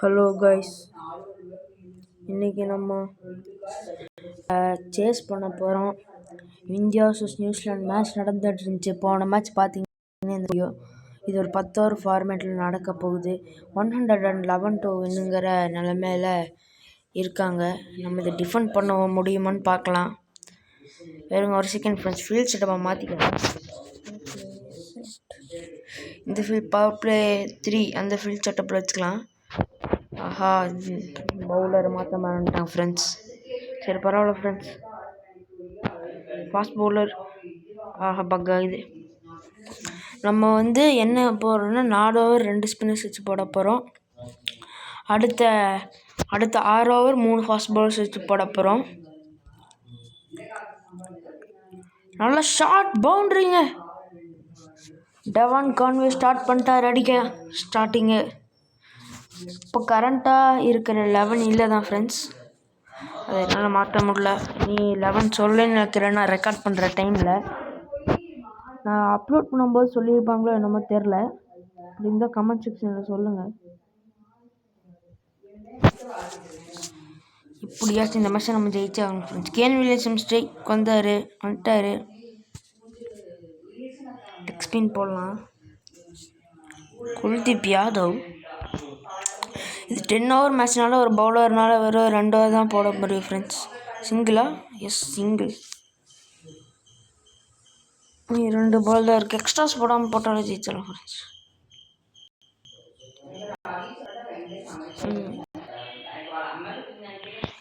Hello guys, இன்றைக்கி நம்ம chase பண்ண போகிறோம். இந்தியா vs நியூசிலாந்து மேட்ச் நடந்துட்டு இருந்துச்சு. போன மேட்ச் பார்த்தீங்கன்னா இது ஒரு 10 ஓவர் ஃபார்மேட்டில் நடக்க போகுது. 111 to வின்னுங்கிற நிலைமையில் இருக்காங்க. நம்ம இதை டிஃபெண்ட் பண்ண முடியுமான்னு பார்க்கலாம். வேறுங்க ஒரு செகண்ட் ஃப்ரெண்ட்ஸ், ஃபீல்ட் செட்டப்பை மாற்றிக்கலாம். இந்த ஃபீல்ட் பவர் பிளே 3 அந்த ஃபீல்ட் செட்டப்பில் வச்சுக்கலாம். ஆஹா, பவுலர் மாற்ற மாட்டாங்க ஃப்ரெண்ட்ஸ். சரி பரவாயில்ல ஃப்ரெண்ட்ஸ். ஃபாஸ்ட் பவுலர் பக்கா இது. நம்ம என்ன போடுறோன்னா 4 ஓவர் 2 ஸ்பின்னர்ஸ் வச்சு போட போகிறோம். அடுத்த 6 ஓவர் 3 ஃபாஸ்ட் பவுலர்ஸ் வச்சு போட போகிறோம். நல்ல ஷார்ட் பவுண்ட்ரிங்க. டெவான் கான்வே ஸ்டார்ட் பண்ணிட்டார் அடிக்க ஸ்டார்டிங்கு. இப்போ கரண்ட்டாக இருக்கிற 11 இல்லை தான் ஃப்ரெண்ட்ஸ். அதை என்னால் மாற்ற முடியல. நீ 11 சொல்லுன்னு நினைக்கிறேன். நான் ரெக்கார்ட் பண்ணுற டைமில் நான் அப்லோட் பண்ணும்போது சொல்லியிருப்பாங்களோ என்னமோ தெரில. இந்த கமெண்ட் செக்ஷனில் சொல்லுங்கள். இப்படியாச்சும் இந்த மேட்ச்சை நம்ம ஜெயிச்சாகணும் ஃப்ரெண்ட்ஸ். கேன் வில்லியம்சன் ஸ்ட்ரைக் வந்துட்டார். ஸ்பின் போடலாம். குல்தீப் யாதவ். இது 10 ஓவர் மேட்ச்னால ஒரு பவுலர்னால வெறும் 2 ஓவர் தான் போட முடியும் ஃப்ரெண்ட்ஸ். சிங்கிளா? S, single. 2 பால் தான் இருக்குது. எக்ஸ்ட்ராஸ் போடாமல் போட்டாலும் ஜெயிச்சிடலாம் ஃப்ரெண்ட்ஸ்.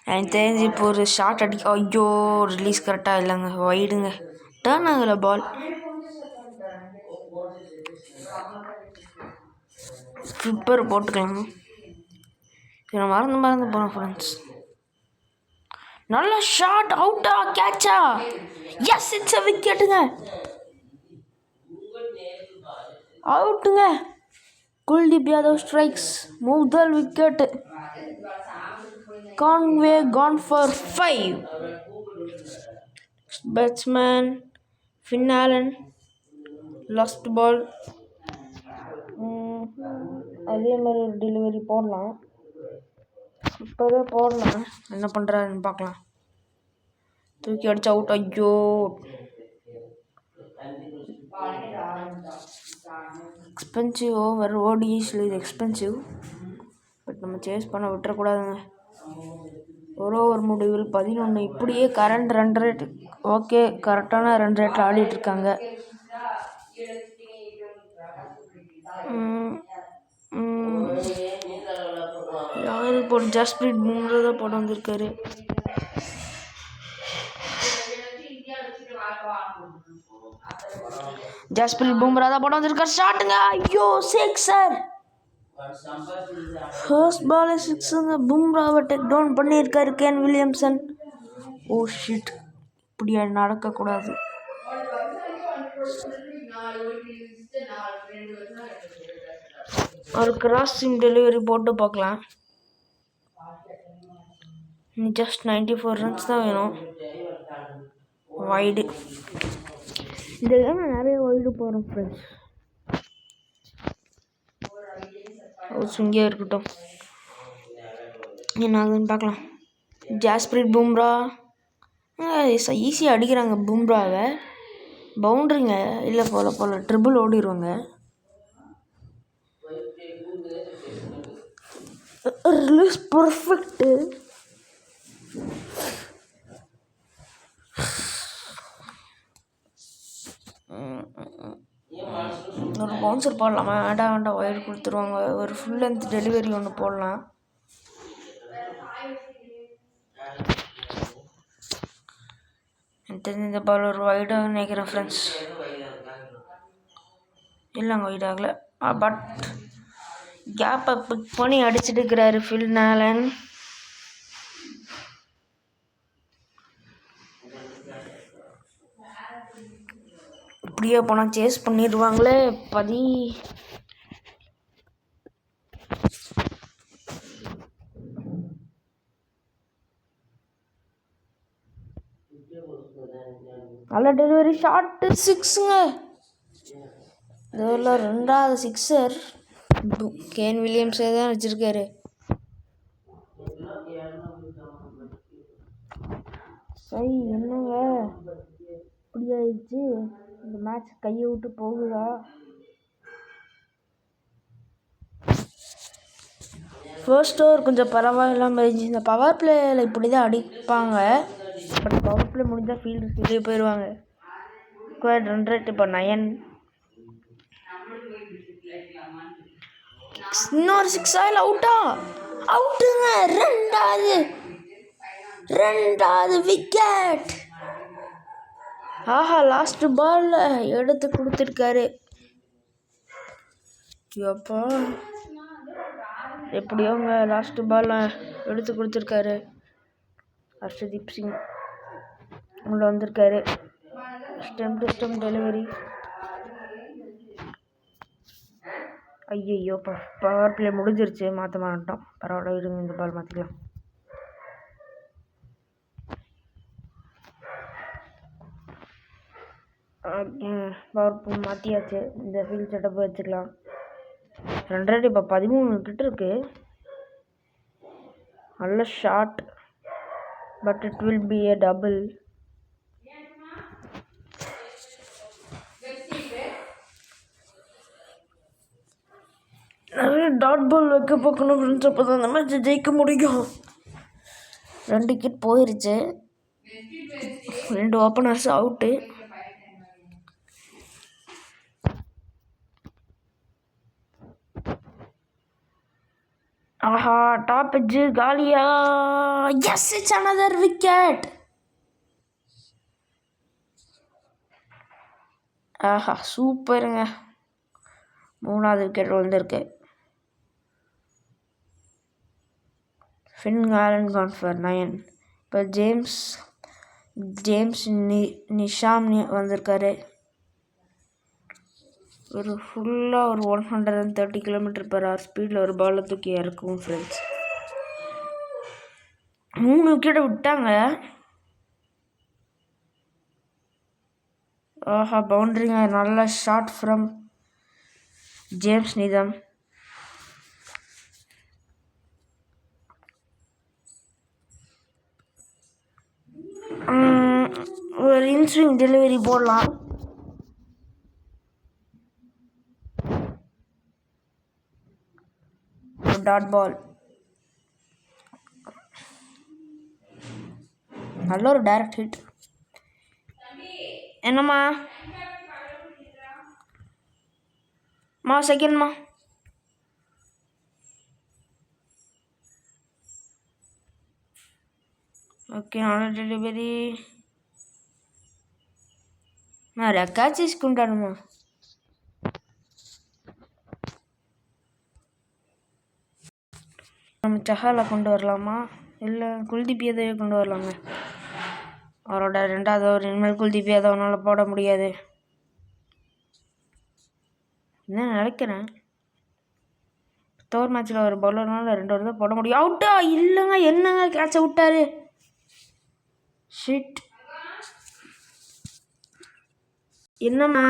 எனக்கு தெரிஞ்சு இப்போ ஒரு ஷார்ட் அடிக்க. ஐயோ, ரிலீஸ் கரெக்டாக இல்லைங்க, வைடுங்க. டர்ன் ஆகலை பால். ஃப்ளிப்பர் போட்டுக்கலாம். நான் மறந்து போனேன் ஃப்ரெண்ட்ஸ். நல்ல ஷாட். அவுட்டா கேட்சா? எஸ், இட்ஸ் அ விக்கெட்டுங்க. அவுட்டுங்க. குல்தீப் யாதவ் ஸ்ட்ரைக்ஸ். முதல் wicket. Conway gone for 5. Batsman Finn Allen. Last ball. அதே மாதிரி ஒரு டெலிவரி போடலாம். இப்போவே போடலாம். என்ன பண்ணுறாருன்னு பார்க்கலாம். தூக்கி அடிச்சு அவுட். ஐயோ, எக்ஸ்பென்சிவ் ஓவர். ஓடிஐஸில் இது எக்ஸ்பென்சிவ். பட் நம்ம சேஸ் பண்ண விட்டுறக்கூடாதுங்க. ஒரு ஓவர் முடிவில் 11. இப்படியே கரண்ட் ரன் ரேட் ஓகே, கரெக்டான ரன் ரேட்டில் ஆடிட்டுருக்காங்க. யாரு போட்டு ஜஸ்பிரீத் பும்ரா தான் போட வந்திருக்காரு. ஜஸ்பிரீத் பும்ரா தான் போட வந்திருக்காரு. ஷாட்டுங்க. ஐயோ, சிக்ஸர். ஃபர்ஸ்ட் பால் 6ங்க. பும்ராவை டேக் டவுன் பண்ணியிருக்காரு கேன் வில்லியம்சன். ஓ ஷிட், இப்படி நடக்கக்கூடாது. ஒரு கிராசிங் டெலிவரி போட்டு பார்க்கலாம். ஜஸ்ட் 94 ரன்ஸ் தான் வேணும். வைடு. இதெல்லாம் நிறைய வைடு போகிறோம் ஃப்ரெண்ட்ஸ். இங்கே இருக்கட்டும், என்ன ஆகுதுன்னு பார்க்கலாம். ஜஸ்பிரீத் பும்ரா ஈஸியாக அடிக்கிறாங்க பும்ராவை. பவுண்ட்ரிங்க இல்லை போல ட்ரிபிள் ஓடிடுவாங்க. Release perfect. ஒரு பவுன்சர் போடலாமா? வேண்டாம், ஒயர் கொடுத்துருவாங்க. ஒரு ஃபுல் லென்த் டெலிவரி ஒன்று போடலாம். எனக்கு தெரிஞ்ச இந்த பால் ஒரு வைடாக நினைக்கிறேன் ஃப்ரெண்ட்ஸ். இல்லைங்க, வைட் ஆகலை. பட் கேப்பை பிக் பண்ணி அடிச்சுட்டு இருக்கிறாரு ஃபின் ஆலன். இப்படியே போனால் சேஸ் பண்ணிடுவாங்களே. நல்ல டெலிவரி. ஷார்ட்டு. 6ங்க. இதெல்லாம் 2வது சிக்ஸர். கேன் வில்லியம்ஸே தான் வச்சுருக்காரு. சரி என்னங்க இப்படி ஆயிடுச்சு, இந்த மேட்ச் கையை விட்டு போகுதா? ஃபர்ஸ்ட் ஓவர் கொஞ்சம் பரவாயில்லாமல் இருந்துச்சு. இந்த பவர் பிளேயில் இப்படி தான் அடிப்பாங்க. பட் பவர் பிளே முடிஞ்சால் ஃபீல்டு வெளியே போயிடுவாங்க. ரன் ரேட் இப்போ 9. இன்னொரு 6 ஆயில் அவுட்டா? அவுட்டுங்க. ரெண்டாவது விக்கெட். ஆஹா, லாஸ்ட் பால்ல எடுத்து கொடுத்துருக்காரு. அப்பா எப்படியோங்க லாஸ்ட் பால்ல எடுத்து கொடுத்துருக்காரு. ஹர்ஷதீப் சிங் உள்ள வந்திருக்காரு. Stem to stem delivery. ஐயோ, பவர் பிளே முடிஞ்சிருச்சு, மாற்ற மாட்டோம். பரவாயில்ல, இருங்க, இந்த பால் மாற்றிக்கலாம். பவர் மாற்றியாச்சு. இந்த ஃபீல்ட் செட்டப் வச்சுக்கலாம். 2 இப்போ 13 விக்கெட் இருக்கு. நல்ல shot, but it will be a double. நிறைய டாட் பால் வைக்க பார்க்கணும் ஃப்ரெண்ட்ஸ், அப்போ தான் அந்த மேட்ச் ஜெயிக்க முடியும். 2 விக்கெட் போயிருச்சு. 2 ஓப்பனர்ஸ் அவுட்டு. ஆஹா, டாப் எட்ஜு காலியா? Yes, it's another wicket. ஆஹா, சூப்பருங்க. 3வது விக்கெட் விழுந்திருக்கு. Finn Allen gone for 9. இப்போ ஜேம்ஸ் நிஷாம் வந்திருக்காரு. ஒரு ஃபுல்லாக ஒரு 130 km/h ஸ்பீடில் ஒரு பாலை தூக்கி இறக்கும் ஃப்ரெண்ட்ஸ். 3 விக்கெட்டை விட்டாங்க. ஆஹா, பவுண்டரிங்க. நல்ல ஷாட் ஃப்ரம் ஜேம்ஸ் நிதம். ஒரு இன்ஸ்விங் டெலிவரி போடலாம். Dot ball. நல்ல ஒரு டைரக்ட் ஹிட். என்னம்மா செகண்ட்மா. ஓகே, நல்ல டெலிவரி. ரெக்கார்ட் తీసుకుంటానమ్మా. நம்ம சஹாலை கொண்டு வரலாமா, இல்லை குல்தீப் யாதவை கொண்டு வரலாங்க? அவரோட 2வது ஓவர். இனிமேல் குல்தீப் யாதவனால் போட முடியாது என்ன நினைக்கிறேன். 10 ஓவர் மேட்ச்சில் ஒரு பவுலர்னால 2 ஓவர் தான் போட முடியும். அவுட்டா? இல்லைங்க, என்னங்க கேட்சை விட்டாரு. ஷிட். என்னம்மா